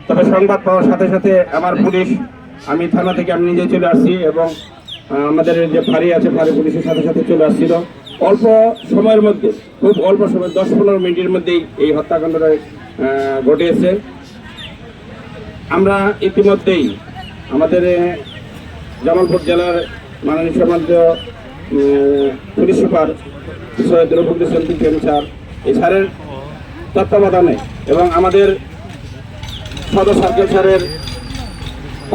তবে সংবাদ পাওয়ার সাথে সাথে আমার পুলিশ, আমি থানা থেকে আমি নিজে চলে আসছি এবং আমাদের যে ফাঁড়ি আছে ফাঁড়ি পুলিশের সাথে সাথে চলে আসছিল। অল্প সময়ের মধ্যে, খুব অল্প সময় 10-15 মিনিটের মধ্যেই এই হত্যাকাণ্ডটা ঘটিয়েছে। আমরা ইতিমধ্যেই আমাদের জামালপুর জেলার মাননীয় সম্মানিত police super Syed Rafiqul Islam sir, এই স্যারের তত্ত্বাবধানে এবং আমাদের সদর সার্কেল স্যারের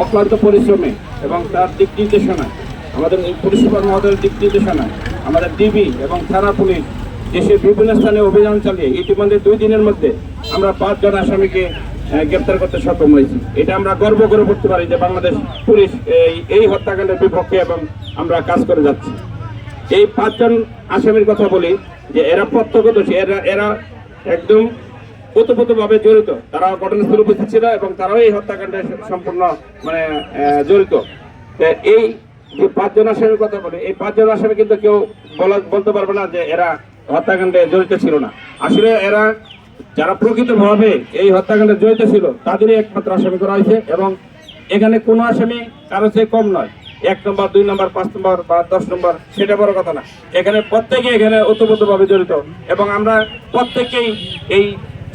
অক্লান্ত পরিশ্রমে এবং তার দিক নির্দেশনায়, আমাদের পুলিশ সুপার মহোদয়ের দিক নির্দেশনায় আমাদের ডিবি এবং থানা পুলিশ দেশের বিভিন্ন স্থানে অভিযান চালিয়ে ইতিমধ্যে 2 দিনের মধ্যে আমরা 5 জন আসামিকে গ্রেপ্তার করতে সক্ষম হয়েছি। এটা আমরা গর্ব করে বলতে পারি যে বাংলাদেশ পুলিশ এই হত্যাকাণ্ডের বিপক্ষে এবং আমরা কাজ করে যাচ্ছি। এই 5 জন আসামির কথা বলি যে এরা প্রত্যক্ষদর্শী, এরা একদম ওতপ্রোতভাবে জড়িত, তারা ঘটনাস্থলে উপস্থিত ছিল এবং তারাও এই হত্যাকাণ্ডে সম্পূর্ণ জড়িত। এই যে 5 জন আসামির কথা বলে, এই 5 জন আসামি কিন্তু কেউ বলতে পারবে না যে এরা হত্যাকাণ্ডে জড়িত ছিল না। আসলে এরা যারা প্রকৃতভাবে এই হত্যাকাণ্ডে জড়িত ছিল তাদেরই একমাত্র আসামি করা হয়েছে এবং এখানে কোনো আসামি কারো চেয়ে কম নয়। 1 নম্বর, 2 নম্বর, 5 নম্বর বা 10 নম্বর সেটা বড় কথা না, এখানে প্রত্যেকে এখানে ওতপ্রোতভাবে জড়িত এবং আমরা প্রত্যেকেই এই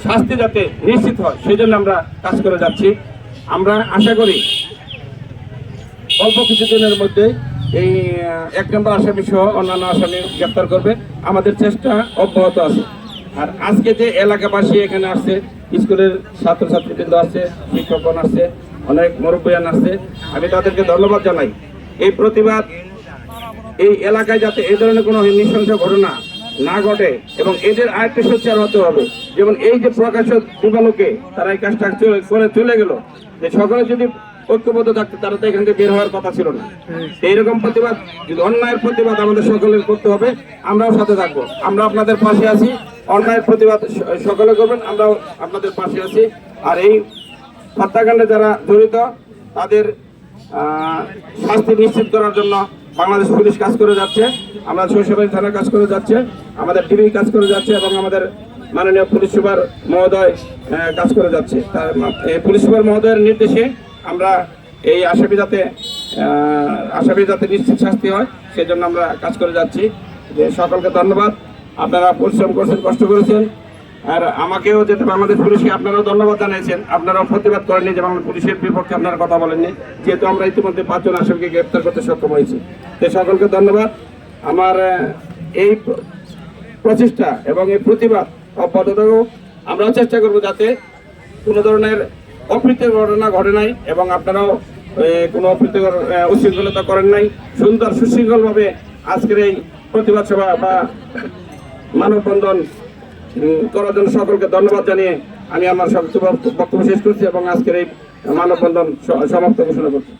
শাস্তি যাতে নিশ্চিত হয় সেই জন্য আমরা কাজ করে যাচ্ছি। আমরা আশা করি অল্প কিছুদিনের মধ্যে এই 1 নম্বর আসামি সহ অন্যান্য আসামি গ্রেপ্তার করবে, আমাদের চেষ্টা অব্যাহত আছে। আর আজকে যে এলাকাবাসী এখানে আসছে, স্কুলের ছাত্রছাত্রীবৃন্দ আসছে, শিক্ষকগণ আসছে, অনেক মুরব্বিয়ান আসছে, আমি তাদেরকে ধন্যবাদ জানাই। এই প্রতিবাদ এই এলাকায় যাতে এই ধরনের কোনো নৃশংস ঘটনা না ঘটে এবং এদের আরেকটা সোচ্চার হতে হবে। যেমন এই যে প্রকাশ্য দিবালোকে তারা এই কাজটা করে চলে গেল, যে সকলে যদি ঐক্যবদ্ধ থাকতে তারা তো এখান থেকে বের হওয়ার কথা ছিল না। এইরকম প্রতিবাদ, যদি অন্যায়ের প্রতিবাদ আমাদের সকলের করতে হবে, আমরাও সাথে থাকবো, আমরা আপনাদের পাশে আছি। অন্যায়ের প্রতিবাদ সকলে করবেন, আমরাও আপনাদের পাশে আছি। আর এই হত্যাকাণ্ডে যারা জড়িত তাদের শাস্তি নিশ্চিত করার জন্য বাংলাদেশ পুলিশ কাজ করে যাচ্ছে, আমরা শৈশবাড়ি থানা কাজ করে যাচ্ছে, আমাদের টিভি কাজ করে যাচ্ছে এবং আমাদের মাননীয় পুলিশ সুপার মহোদয় কাজ করে যাচ্ছে। তার পুলিশ সুপার মহোদয়ের নির্দেশে আমরা এই আসামি যাতে নিশ্চিত শাস্তি হয় সেজন্য আমরা কাজ করে যাচ্ছি। যে সকলকে ধন্যবাদ, আপনারা পরিশ্রম করছেন, কষ্ট করেছেন। আর আমাকেও যেতে বাংলাদেশ পুলিশকে আপনারাও ধন্যবাদ জানিয়েছেন, আপনারাও প্রতিবাদ করেননি যে বাংলাদেশ পুলিশের বিপক্ষে আপনারা কথা বলেননি, যেহেতু আমরা ইতিমধ্যে 5 জন আসামিকে গ্রেপ্তার করতে সক্ষম হয়েছি। তো সকলকে ধন্যবাদ। আমার এই প্রচেষ্টা এবং এই প্রতিবাদ অব্যাহত থাকুক। আমরাও চেষ্টা করবো যাতে কোনো ধরনের অপ্রীতিকর ঘটনা ঘটে নাই এবং আপনারাও কোনো অপ্রীতিকর উশৃঙ্খলতা করেন নাই। সুন্দর সুশৃঙ্খলভাবে আজকের এই প্রতিবাদ সভা বা মানববন্ধন করার জন্য সকলকে ধন্যবাদ জানিয়ে আমি আমার বক্তব্য শেষ করছি এবং আজকের এই মানববন্ধন সমাপ্ত ঘোষণা করছি।